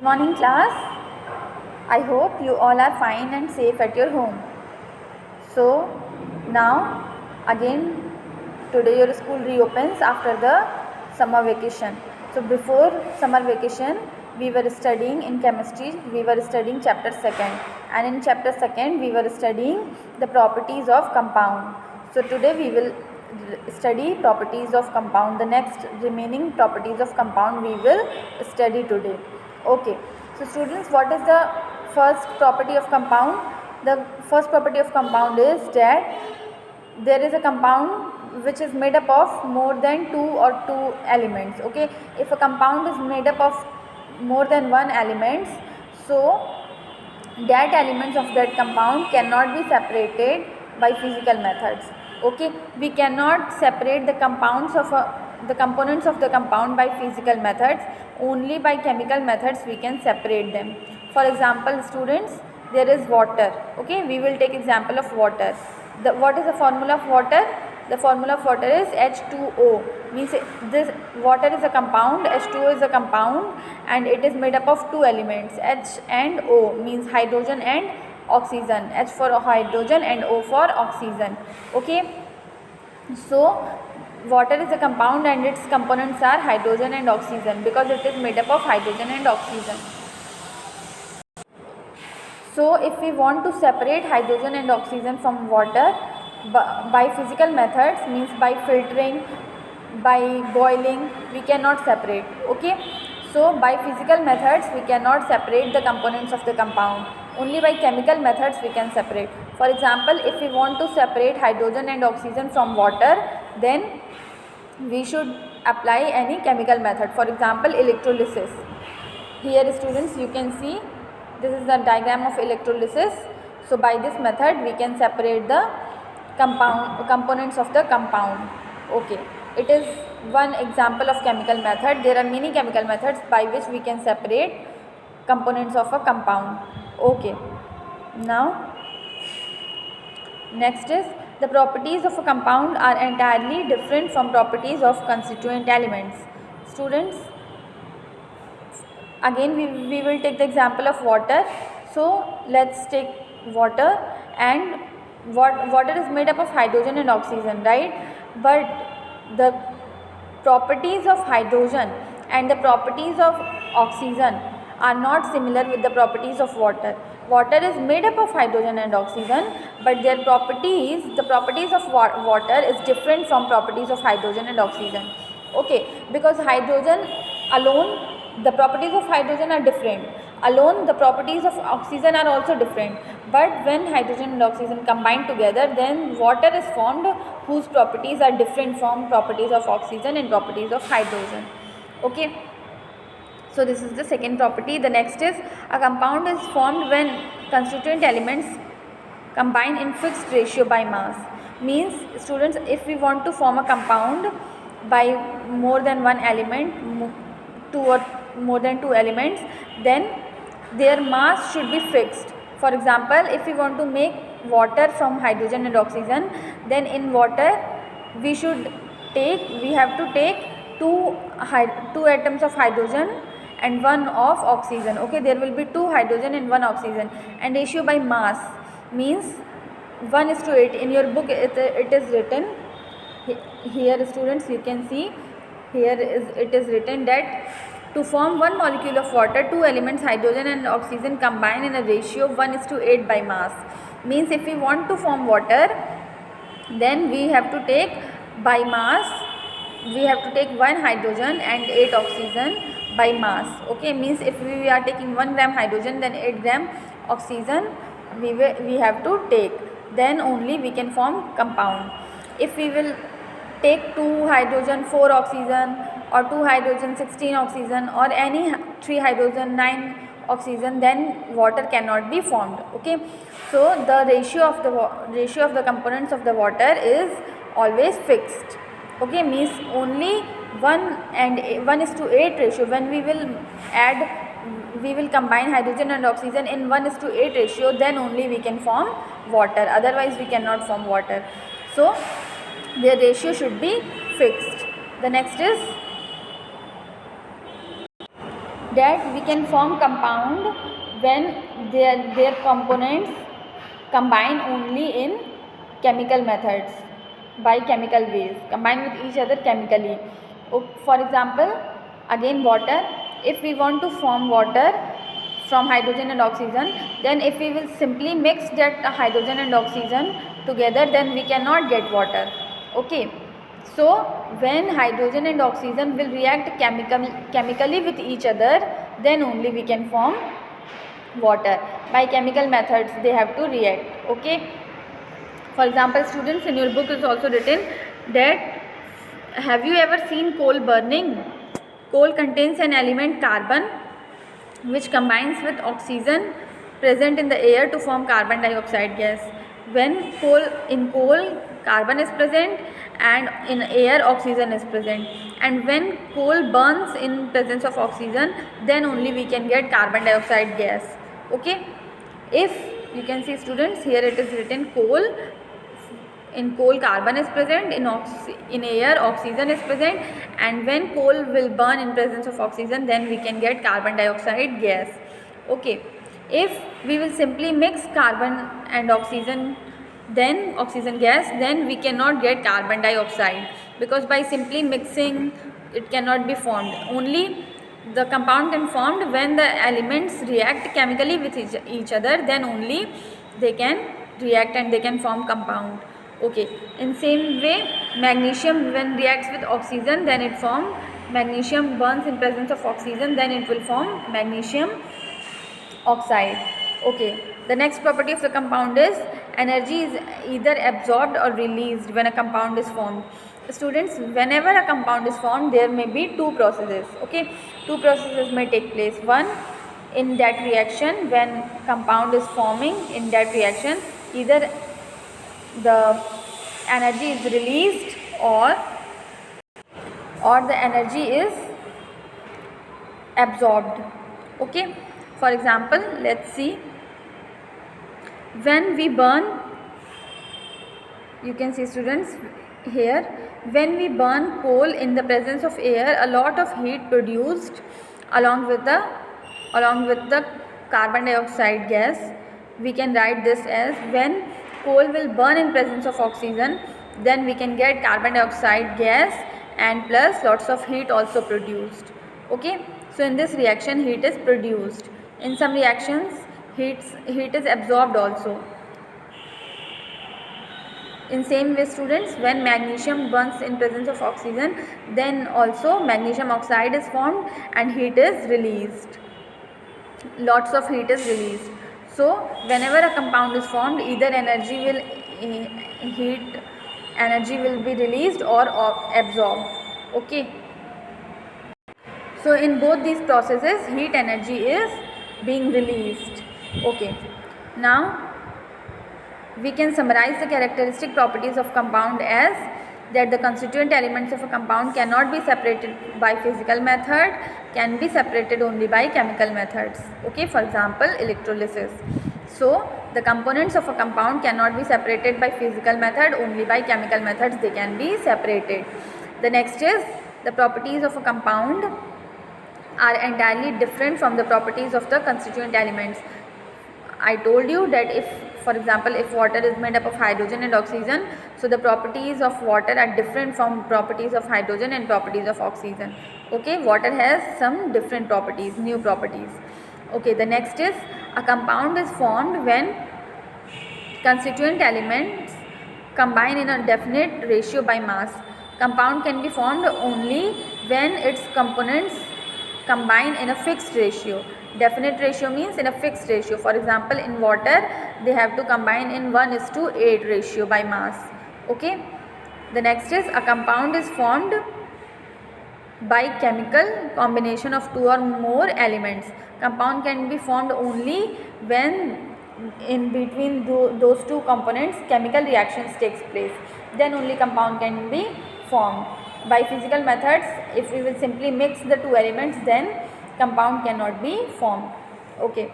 morning, class. I hope you all are fine and safe at your home. So now again today your school reopens after the summer vacation. So before summer vacation we were studying in chemistry, we were studying chapter 2nd, and in chapter 2nd we were studying the properties of compound. So today we will study properties of compound. The next remaining properties of compound we will study today. Okay, so students, what is the first property of compound? The first property of compound is that there is a compound which is made up of more than two elements. Okay, if a compound is made up of more than one elements, so that elements of that compound cannot be separated by physical methods. Okay, we cannot separate the compounds of the components of the compound by physical methods. Only by chemical methods we can separate them. For example, students, there is water. Okay, we will take example of water. What is the formula of water? The formula of water is H2O. Means this water is a compound, H2O is a compound, and it is made up of two elements, H and O, means hydrogen and oxygen. H for hydrogen and O for oxygen. Okay, so water is a compound and its components are hydrogen and oxygen because it is made up of hydrogen and oxygen. So if we want to separate hydrogen and oxygen from water by physical methods, means by filtering, by boiling, we cannot separate. Okay, so by physical methods we cannot separate the components of the compound. Only by chemical methods we can separate. For example, if we want to separate hydrogen and oxygen from water, then we should apply any chemical method. For example, electrolysis. Here students, you can see this is the diagram of electrolysis. So by this method we can separate the components of the compound. Okay, it is one example of chemical method. There are many chemical methods by which we can separate components of a compound. Okay, now next is the properties of a compound are entirely different from properties of constituent elements. Students, again we will take the example of water. So let's take water, and water is made up of hydrogen and oxygen, right? But the properties of hydrogen and the properties of oxygen are not similar with the properties of water. Water is made up of hydrogen and oxygen, but their properties, the properties of water is different from properties of hydrogen and oxygen. Okay, because hydrogen alone, the properties of hydrogen are different. Alone, the properties of oxygen are also different. But when hydrogen and oxygen combine together, then water is formed whose properties are different from properties of oxygen and properties of hydrogen. Okay. So this is the second property. The next is a compound is formed when constituent elements combine in fixed ratio by mass. Means students, if we want to form a compound by more than one element, two or more than two elements, then their mass should be fixed. For example, if we want to make water from hydrogen and oxygen, then in water we have to take two atoms of hydrogen and one of oxygen. Okay, there will be two hydrogen and one oxygen, and ratio by mass means 1:8. In your book it is written here, students, you can see here it is written that to form one molecule of water, two elements hydrogen and oxygen combine in a ratio 1:8 by mass. Means if we want to form water, then we have to take by mass, we have to take 1 hydrogen and 8 oxygen by mass. Okay, means if we are taking 1 gram hydrogen, then 8 gram oxygen we have to take, then only we can form compound. If we will take 2 hydrogen 4 oxygen, or 2 hydrogen 16 oxygen, or any 3 hydrogen 9 oxygen, then water cannot be formed. Okay, so the ratio of the components of the water is always fixed. Okay, means only 1:8 ratio. When we will combine hydrogen and oxygen in 1:8 ratio, then only we can form water, otherwise we cannot form water. So their ratio should be fixed. The next is that we can form compound when their components combine only in chemical methods, by chemical ways, combine with each other chemically. For example, again water, if we want to form water from hydrogen and oxygen, then if we will simply mix that hydrogen and oxygen together, then we cannot get water. Okay, so when hydrogen and oxygen will react chemically with each other, then only we can form water. By chemical methods they have to react. Okay, for example, students, in your book is also written that, have you ever seen coal burning? Coal contains an element carbon which combines with oxygen present in the air to form carbon dioxide gas. When in coal carbon is present and in air oxygen is present, and when coal burns in presence of oxygen, then only we can get carbon dioxide gas. Okay, if you can see, students, here it is written coal. In coal carbon is present, in air oxygen is present, and when coal will burn in presence of oxygen, then we can get carbon dioxide gas. Okay, if we will simply mix carbon and oxygen, then oxygen gas, then we cannot get carbon dioxide, because by simply mixing it cannot be formed. Only the compound can formed when the elements react chemically with each other, then only they can react and they can form compound. Okay, in same way, magnesium when reacts with oxygen, then it form magnesium, burns in presence of oxygen, then it will form magnesium oxide. Okay, the next property of the compound is energy is either absorbed or released when a compound is formed. Students, whenever a compound is formed, there may be two processes. Okay, two processes may take place. One, in that reaction, when compound is forming, in that reaction, either the energy is released or the energy is absorbed. Okay, for example, let's see, when we burn, you can see, students, here, when we burn coal in the presence of air, a lot of heat produced along with the carbon dioxide gas. We can write this as, when coal will burn in presence of oxygen, then we can get carbon dioxide gas, and plus lots of heat also produced. Okay, so in this reaction heat is produced. In some reactions heat is absorbed also. In same way, students, when magnesium burns in presence of oxygen, then also magnesium oxide is formed and heat is released. Lots of heat is released. So whenever a compound is formed, either energy will be released or absorbed. Okay, so in both these processes heat energy is being released. Okay, now we can summarize the characteristic properties of compound as that the constituent elements of a compound cannot be separated by physical method, can be separated only by chemical methods. Okay, for example, electrolysis. So the components of a compound cannot be separated by physical method, only by chemical methods they can be separated. The next is, the properties of a compound are entirely different from the properties of the constituent elements. I told you that if, for example, if water is made up of hydrogen and oxygen, so the properties of water are different from properties of hydrogen and properties of oxygen. Okay, water has some different properties, new properties. Okay, the next is, a compound is formed when constituent elements combine in a definite ratio by mass. Compound can be formed only when its components combine in a fixed ratio. Definite ratio means in a fixed ratio. For example, in water they have to combine in 1:8 ratio by mass. Okay, the next is, a compound is formed by chemical combination of two or more elements. Compound can be formed only when in between those two components chemical reactions takes place, then only compound can be formed. By physical methods, if we will simply mix the two elements, then compound cannot be formed. Okay,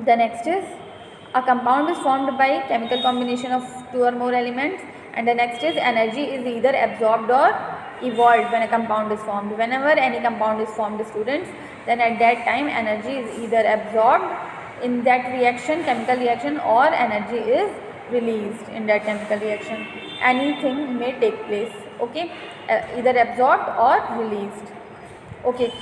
the next is, a compound is formed by chemical combination of two or more elements, and the next is, energy is either absorbed or evolved when a compound is formed. Whenever any compound is formed, students, then at that time energy is either absorbed in that reaction, chemical reaction, or energy is released in that chemical reaction. Anything may take place, okay, either absorbed or released. Okay,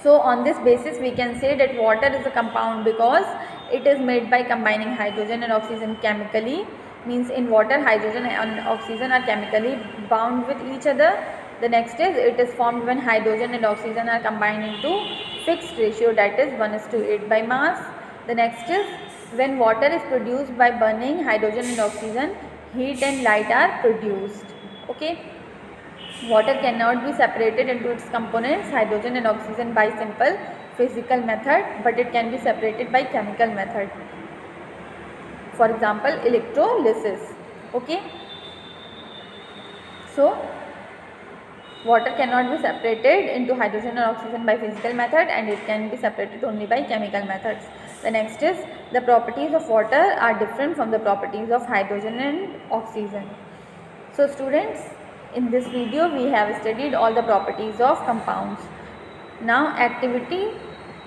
so on this basis we can say that water is a compound because it is made by combining hydrogen and oxygen chemically. Means in water hydrogen and oxygen are chemically bound with each other. The next is it is formed when hydrogen and oxygen are combined into fixed ratio, that is 1:8 by mass. The next is when water is produced by burning hydrogen and oxygen, heat and light are produced. Okay. Water cannot be separated into its components hydrogen and oxygen by simple physical method, but it can be separated by chemical method. For example, electrolysis. Okay. So water cannot be separated into hydrogen or oxygen by physical method, and it can be separated only by chemical methods. The next is the properties of water are different from the properties of hydrogen and oxygen. So students, in this video we have studied all the properties of compounds. Now activity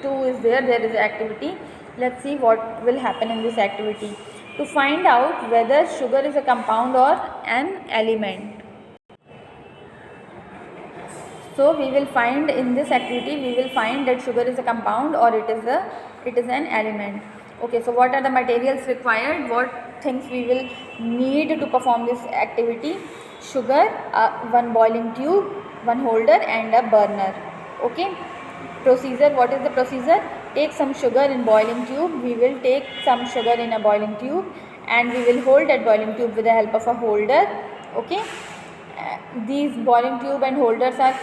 2 is there is activity. Let's see what will happen in this activity. To find out whether sugar is a compound or an element. So we will find in this activity, we will find that sugar is a compound or it is an element. Okay, so what are the materials required? What things we will need to perform this activity? Sugar, one boiling tube, one holder and a burner. Okay. Procedure, what is the procedure? Take some sugar in boiling tube. We will take some sugar in a boiling tube and we will hold that boiling tube with the help of a holder. Okay. These boiling tube and holders are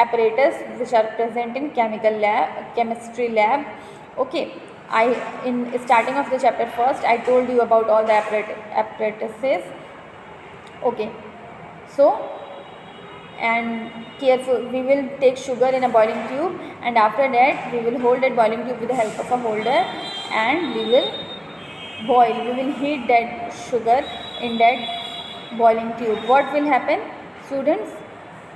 apparatus which are present in chemistry lab. Okay. In starting of the chapter first, I told you about all the apparatuses. Okay. So, and careful, we will take sugar in a boiling tube and after that we will hold that boiling tube with the help of a holder and we will boil. We will heat that sugar in that boiling tube. What will happen? Students,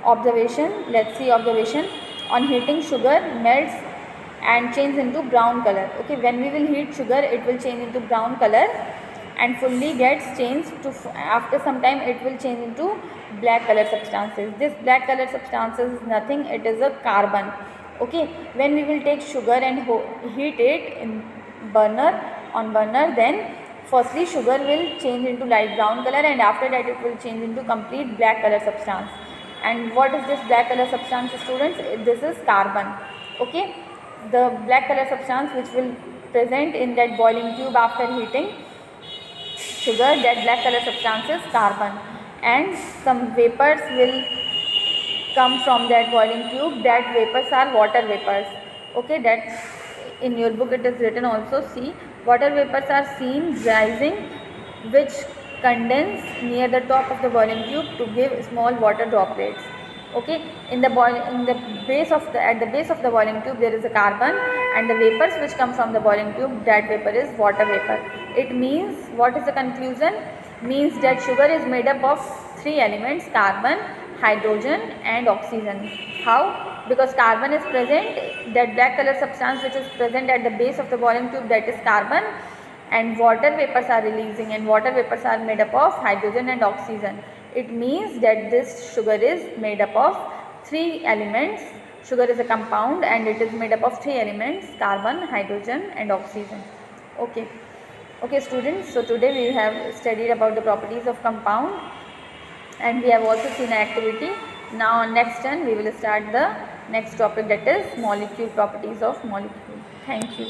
observation. Let's see observation. On heating, sugar melts and changes into brown color. Okay, when we will heat sugar, it will change into brown color and fully gets changed to, after some time it will change into black color substances. This black color substances is nothing, it is a carbon. Okay, when we will take sugar and heat it in burner, then firstly sugar will change into light brown color and after that it will change into complete black color substance. And what is this black color substance, students? This is carbon. Okay, the black color substance which will present in that boiling tube after heating sugar, that black color substance is carbon, and some vapors will come from that boiling tube. That vapors are water vapors. Okay, that in your book it is written also. See, water vapors are seen rising which condense near the top of the boiling tube to give small water droplets. Okay, at the base of the boiling tube there is a carbon and the vapors which come from the boiling tube, that vapor is water vapor. It means, what is the conclusion? Means that sugar is made up of 3 elements: carbon, hydrogen and oxygen. How? Because carbon is present, that black color substance which is present at the base of the boiling tube, that is carbon, and water vapors are releasing, and water vapors are made up of hydrogen and oxygen. It means that this sugar is made up of 3 elements. Sugar is a compound and it is made up of 3 elements: carbon, hydrogen and oxygen. Okay. Okay students, so today we have studied about the properties of compound and we have also seen an activity. Now on next turn we will start the next topic, that is molecule, properties of molecule. Thank you.